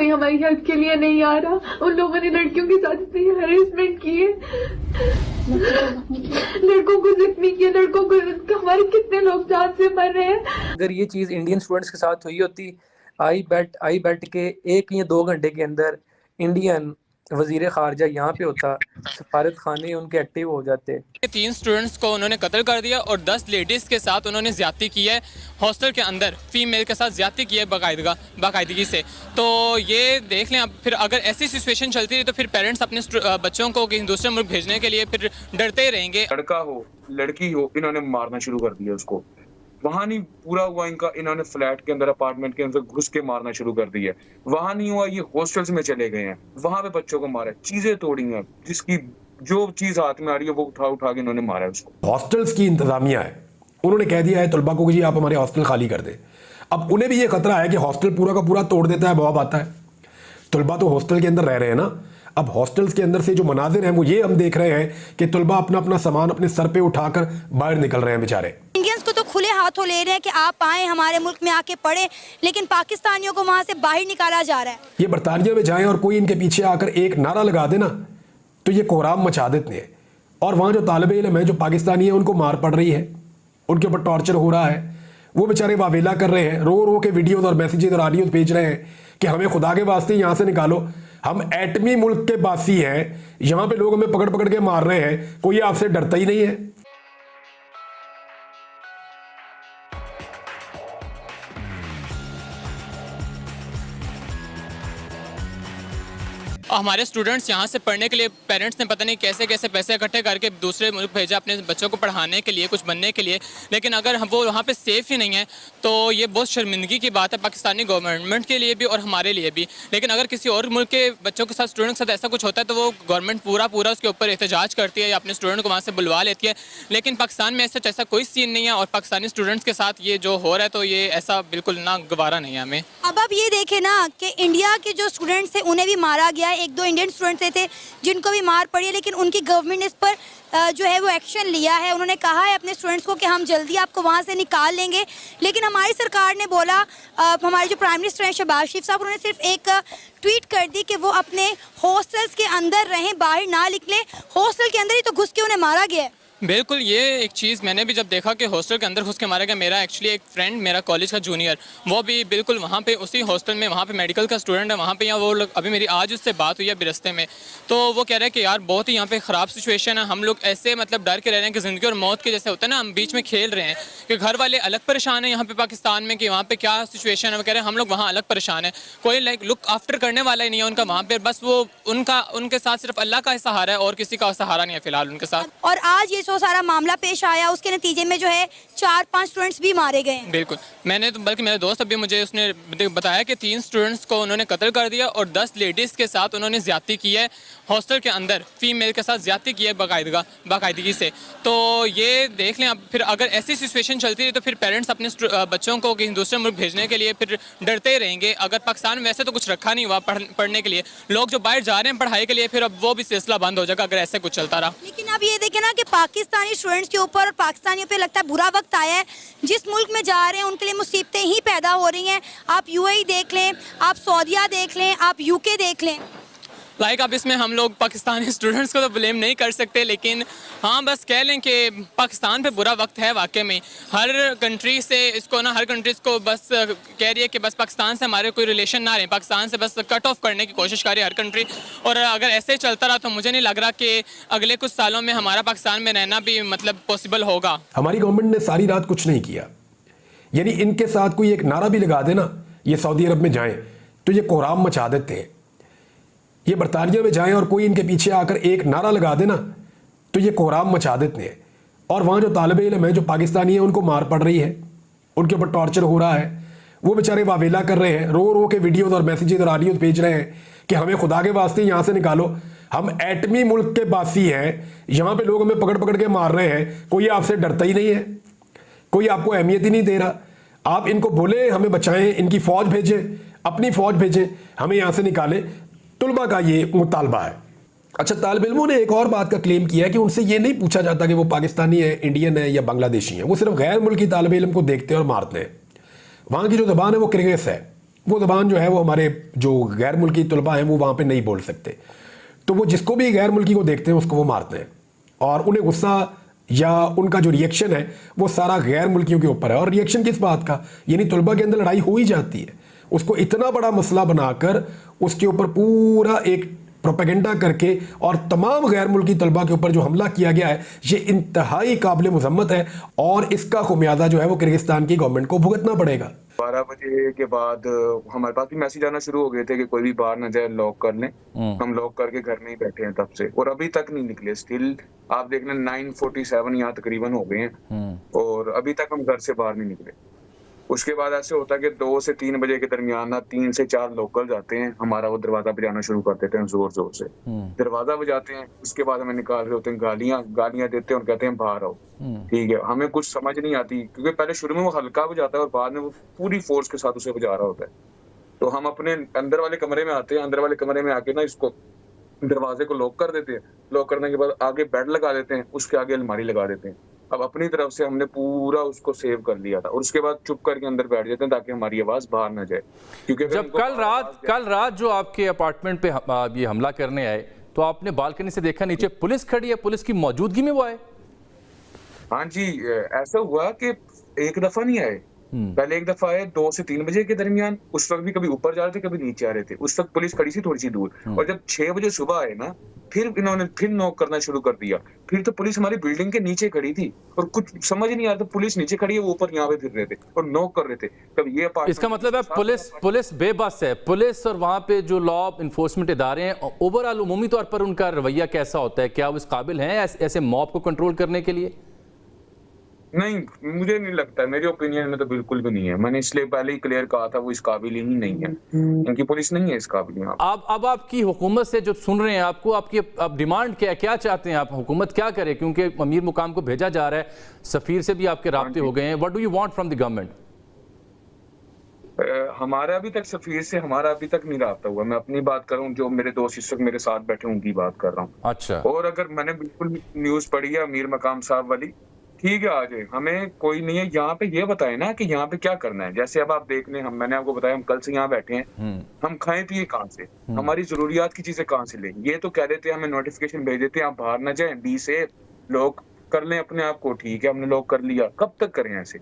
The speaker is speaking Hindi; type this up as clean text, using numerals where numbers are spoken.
कोई हमारी हेल्प के लिए नहीं आ रहा। उन लोगों ने लड़कियों के साथ इतनी हैरेसमेंट की है, लड़कों को जख्मी किया, लड़कों को, हमारे कितने लोग जान से मर रहे हैं। अगर ये चीज़ इंडियन स्टूडेंट्स के साथ हुई होती, आई बेट के 1 या 2 घंटे के अंदर इंडियन वजीर खारजा यहाँ पे होता, सफारत खाने उनके एक्टिव हो जाते। 3 स्टूडेंट्स को उन्होंने कत्ल कर दिया और 10 लेडीज़ के साथ उन्होंने ज्यादती की है, हॉस्टल के अंदर फीमेल के साथ ज्यादती की है बाकायदगी से। तो ये देख लें, अब फिर अगर ऐसी सिचुएशन चलती रही तो फिर पेरेंट्स अपने बच्चों को कहीं दूसरे मुल्क भेजने के लिए फिर डरते ही रहेंगे। लड़का हो लड़की हो, इन्होंने मारना शुरू कर दिया उसको। वहां नहीं पूरा हुआ इनका, इन्होंने फ्लैट के अंदर, अपार्टमेंट के अंदर घुस के मारना शुरू कर दिया। वहां नहीं हुआ, ये हॉस्टल्स में चले गए हैं, वहां पे बच्चों को मारा, चीजें तोड़ी हैं, जिसकी जो चीज हाथ में आ रही है वो उठा के इन्होंने मारा है उसको। हॉस्टल्स की इंतजामिया है, उन्होंने कह दिया है तलबा को कि जी आप हमारे हॉस्टल खाली कर दें। अब उन्हें भी ये खतरा है कि हॉस्टल पूरा का पूरा तोड़ देता है, बवाब आता है। तलबा तो हॉस्टल के अंदर रह रहे हैं ना। अब हॉस्टल्स के अंदर से जो मनाजिर हैं वो ये हम देख रहे हैं कि तलबा अपना अपना सामान अपने सर पे उठाकर बाहर निकल रहे हैं बेचारे। इंडियंस को तो खुले हाथों ले रहे हैं कि आप आए हमारे मुल्क में आके पढ़े, लेकिन पाकिस्तानियों को वहां से बाहर निकाला जा रहा है। ये बरतानिया में जाएं और कोई इनके पीछे आकर एक नारा लगा देना तो ये कोहराम मचा देते हैं। और वहाँ जो तालिब इल्म है, जो पाकिस्तानी है, उनको मार पड़ रही है, उनके ऊपर टॉर्चर हो रहा है, वो बेचारे वावेला कर रहे हैं, रो रो के वीडियोज और मैसेजेस और ऑडियोज भेज रहे हैं कि हमें खुदा के वास्ते यहाँ से निकालो, हम एटमी मुल्क के बासी हैं, यहाँ पे लोग हमें पकड़ पकड़ के मार रहे हैं, कोई आपसे डरता ही नहीं है। हमारे स्टूडेंट्स यहाँ से पढ़ने के लिए पेरेंट्स ने पता नहीं कैसे कैसे पैसे इकट्ठे करके दूसरे मुल्क भेजा अपने बच्चों को पढ़ाने के लिए, कुछ बनने के लिए, लेकिन अगर वो वहाँ पे सेफ़ ही नहीं है तो ये बहुत शर्मिंदगी की बात है पाकिस्तानी गवर्नमेंट के लिए भी और हमारे लिए भी। लेकिन अगर किसी और मुल्क के बच्चों के साथ, स्टूडेंट के साथ ऐसा कुछ होता है तो वो गवर्नमेंट पूरा उसके ऊपर एहतजाज करती है या अपने स्टूडेंट को वहाँ से बुलवा लेती है। लेकिन पाकिस्तान में ऐसा कोई सीन नहीं है और पाकिस्तानी स्टूडेंट्स के साथ ये जो हो रहा है तो ये ऐसा बिल्कुल ना गवारा नहीं है हमें। अब आप ये देखें ना कि इंडिया के जो स्टूडेंट्स थे उन्हें भी मारा गया है, 1-2 इंडियन स्टूडेंट्स थे जिनको भी मार पड़ी है, लेकिन उनकी गवर्नमेंट ने इस पर जो है वो एक्शन लिया है। उन्होंने कहा है अपने स्टूडेंट्स को कि हम जल्दी आपको वहाँ से निकाल लेंगे, लेकिन हमारी सरकार ने बोला, हमारे जो प्राइम मिनिस्टर हैं शहबाज शरीफ साहब, उन्होंने सिर्फ एक ट्वीट कर दी कि वो अपने हॉस्टल्स के अंदर रहें, बाहर ना निकले। हॉस्टल के अंदर ही तो घुस के उन्हें मारा गया है। बिल्कुल, ये एक चीज़ मैंने भी जब देखा कि हॉस्टल के अंदर घुस के मारा गया, मेरा एक्चुअली एक फ्रेंड, मेरा कॉलेज का जूनियर, वो भी बिल्कुल वहाँ पे उसी हॉस्टल में, वहाँ पे मेडिकल का स्टूडेंट है, वहाँ पे यहाँ वो लोग, अभी मेरी आज उससे बात हुई है बिरस्ते में, तो वो कह रहा है कि यार बहुत ही यहाँ पे ख़राब सिचुएशन है, हम लोग ऐसे मतलब डर के रह रहे हैं कि ज़िंदगी और मौत के जैसे होता है ना, हम बीच में खेल रहे हैं कि घर वाले अलग परेशान हैं यहाँ पे पाकिस्तान में कि वहाँ पे क्या सिचुएशन है। वो कह रहे हैं हम लोग वहाँ अलग परेशान है, कोई लाइक लुक आफ्टर करने वाला ही नहीं है उनका वहाँ पर, बस वो उनके साथ सिर्फ अल्लाह का सहारा है और किसी का सहारा नहीं है फ़िलहाल उनके साथ। और आज ये जो सारा मामला पेश आया, उसके नतीजे में जो है 4-5 स्टूडेंट्स भी मारे गए। बिल्कुल, मैंने तो बल्कि मेरे दोस्त अभी मुझे उसने बताया कि 3 स्टूडेंट्स को उन्होंने कत्ल कर दिया और 10 लेडीज़ के साथ उन्होंने ज्यादती की है, हॉस्टल के अंदर फीमेल के साथ ज्यादती की है बाकायदगी से। तो ये देख लें, अब फिर अगर ऐसी सिचुएशन चलती रही तो फिर पेरेंट्स अपने बच्चों को कहीं दूसरे मुल्क भेजने के लिए फिर डरते ही रहेंगे। अगर पाकिस्तान में वैसे तो कुछ रखा नहीं हुआ पढ़ने के लिए, लोग जो बाहर जा रहे हैं पढ़ाई के लिए, फिर अब वो भी सिलसिला बंद हो जाएगा अगर ऐसे कुछ चलता रहा। लेकिन अब ये देखें ना कि पाकिस्तानी स्टूडेंट्स के ऊपर और पाकिस्तानियों पे लगता है बुरा वक्त आया है। जिस मुल्क में जा रहे हैं उनके लिए मुसीबतें ही पैदा हो रही हैं। आप यूएई देख लें, आप सऊदीया देख लें, आप यूके देख लें। अब इसमें हम लोग पाकिस्तानी स्टूडेंट्स को तो ब्लेम नहीं कर सकते, लेकिन हाँ बस कह लें कि पाकिस्तान पे बुरा वक्त है वाकई में। हर कंट्री से इसको ना, हर कंट्रीज़ को बस कह रही है कि बस पाकिस्तान से हमारे कोई रिलेशन ना रहे, पाकिस्तान से बस कट ऑफ करने की कोशिश कर रही है हर कंट्री। और अगर ऐसे चलता रहा तो मुझे नहीं लग रहा कि अगले कुछ सालों में हमारा पाकिस्तान में रहना भी मतलब पॉसिबल होगा। हमारी गवर्नमेंट ने सारी रात कुछ नहीं किया, यानी इनके साथ कोई एक नारा भी लगा देना, ये सऊदी अरब में जाएं तो ये कोहराम मचा देते हैं। ये बरतानिया में जाएं और कोई इनके पीछे आकर एक नारा लगा देना तो ये कोहराम मचा देते हैं। और वहाँ जो तालिब इल्म है, जो पाकिस्तानी है, उनको मार पड़ रही है, उनके ऊपर टॉर्चर हो रहा है, वो बेचारे वावेला कर रहे हैं, रो रो के वीडियोज और मैसेजेस और ऑडियोज भेज रहे हैं कि हमें खुदा के वास्ते यहाँ से निकालो, हम एटमी मुल्क के बासी हैं, यहाँ पे लोग हमें पकड़ पकड़ के मार रहे हैं, कोई आपसे डरता ही नहीं है, कोई आपको अहमियत ही नहीं दे रहा। आप इनको बोले हमें बचाएं, इनकी फ़ौज भेजें, अपनी फ़ौज भेजें, हमें यहाँ से निकालें। तुलबा का ये मुतालबा है। अच्छा, तालिब इल्मों ने एक और बात का क्लेम किया है कि उनसे ये नहीं पूछा जाता कि वो पाकिस्तानी है, इंडियन है या बांग्लादेशी है, वो सिर्फ गैर मुल्की तालिब इल्म को देखते हैं और मारते हैं। वहाँ की जो ज़बान है वो किर्गिज़ है, वो ज़बान जो है वो हमारे जो गैर मुल्की तलबा हैं वो वहाँ पे नहीं बोल सकते, तो वो जिसको भी गैर मुल्की को देखते हैं उसको वो मारते हैं, और उन्हें गुस्सा या उनका जो रिएक्शन है वो सारा गैर मुल्कियों के ऊपर है। और रिएक्शन किस बात का, यानी तलबा के अंदर लड़ाई हो ही जाती है, उसको इतना बड़ा मसला बनाकर उसके ऊपर पूरा एक प्रोपेगेंडा करके और तमाम गैर मुल्की तलबा के ऊपर जो हमला किया गया है ये इंतहाई काबिल मजम्मत है, और इसका खुमियाजा जो है वो किर्गिस्तान की गवर्नमेंट को भुगतना पड़ेगा। 12 बजे के बाद हमारे पास भी मैसेज आना शुरू हो गए थे कि कोई भी बाहर न जाए, लॉक कर लें। हम लॉक करके घर में ही बैठे हैं तब से, और अभी तक नहीं निकले। स्टिल आप देखना 9:47 यहाँ तकरीबन हो गए हैं और अभी तक हम घर से बाहर नहीं निकले। उसके बाद ऐसे होता है कि 2 से 3 बजे के दरमियान ना 3 से 4 लोकल जाते हैं, हमारा वो दरवाजा बजाना शुरू कर देते हैं जोर जोर से। दरवाजा बजाते हैं, उसके बाद हमें निकाल रहे होते हैं, गालियां देते हैं और कहते हैं बाहर आओ। ठीक है, हमें कुछ समझ नहीं आती क्योंकि पहले शुरू में वो हल्का बजाता है और बाद में वो पूरी फोर्स के साथ उसे बजा रहा होता है। तो हम अपने अंदर वाले कमरे में आते हैं, अंदर वाले कमरे में आके ना इसको दरवाजे को लॉक कर देते हैं। लॉक करने के बाद आगे बेड लगा देते हैं, उसके आगे अलमारी लगा देते हैं। अब अपनी तरफ से हमने पूरा उसको सेव कर लिया था, और उसके बाद चुप करके अंदर बैठ जाते हैं ताकि हमारी आवाज बाहर ना जाए। क्योंकि जब कल रात जो आपके अपार्टमेंट पे ये हमला करने आए तो आपने बालकनी से देखा नीचे पुलिस खड़ी है, पुलिस की मौजूदगी में वो आए? हाँ जी, ऐसा हुआ कि एक दफा नहीं आए, पहले एक दफा आए 2 से 3 बजे के दरमियान। उस वक्त भी कभी ऊपर जा रहे थे कभी नीचे आ रहे थे, उस वक्त पुलिस खड़ी सी थोड़ी सी दूर। और जब 6 बजे सुबह आए ना, फिर इन्होंने फिर नॉक करना शुरू कर दिया। फिर तो पुलिस हमारी बिल्डिंग के नीचे खड़ी थी और कुछ समझ नहीं आता, पुलिस नीचे खड़ी है, वो ऊपर यहाँ पे फिर रहे थे और नॉक कर रहे थे। तब ये इसका मतलब है पुलिस बेबस है। पुलिस और वहाँ पे जो लॉ इन्फोर्समेंट इदारे हैं, ओवरऑल उमूमी तौर पर उनका रवैया कैसा होता है? क्या वो इस काबिल हैं ऐसे मॉब को कंट्रोल करने के लिए? नहीं, मुझे नहीं लगता, मेरे ओपिनियन में तो बिल्कुल भी नहीं है। मैंने इसलिए पहले ही क्लियर कहा था वो इस काबिल ही नहीं है, इनकी पुलिस नहीं है इस काबिल। अब आपकी हुकूमत से जो सुन रहे हैं आपको, आपकी अब डिमांड क्या चाहते हैं आप? हुकूमत क्या करे, क्योंकि अमीर मुकाम को भेजा जा रहा है, सफीर से भी आपके राब्ते हो गए हैं। What do you want from the government? हमारा अभी तक सफीर से हमारा अभी तक नहीं राब्ता हुआ। मैं अपनी बात करूं, जो मेरे दोस्त इस वक्त मेरे साथ बैठे उनकी बात कर रहा हूँ। अच्छा। और अगर मैंने बिल्कुल न्यूज पढ़ी है अमीर मकाम साहब वाली, ठीक है, आ जाए, हमें कोई नहीं है। यहाँ पे ये बताए ना कि यहाँ पे क्या करना है। जैसे अब आप देख लें, मैंने आपको बताया हम कल से यहाँ बैठे हैं, हम खाएं पिए कहाँ से, हमारी जरूरियात की चीजें कहाँ से लें? ये तो कह देते हैं, हमें नोटिफिकेशन भेज देते हैं आप बाहर ना जाएं, बी से लॉक कर लें अपने आप को। ठीक है, हमने लॉक कर लिया, कब तक करें ऐसे?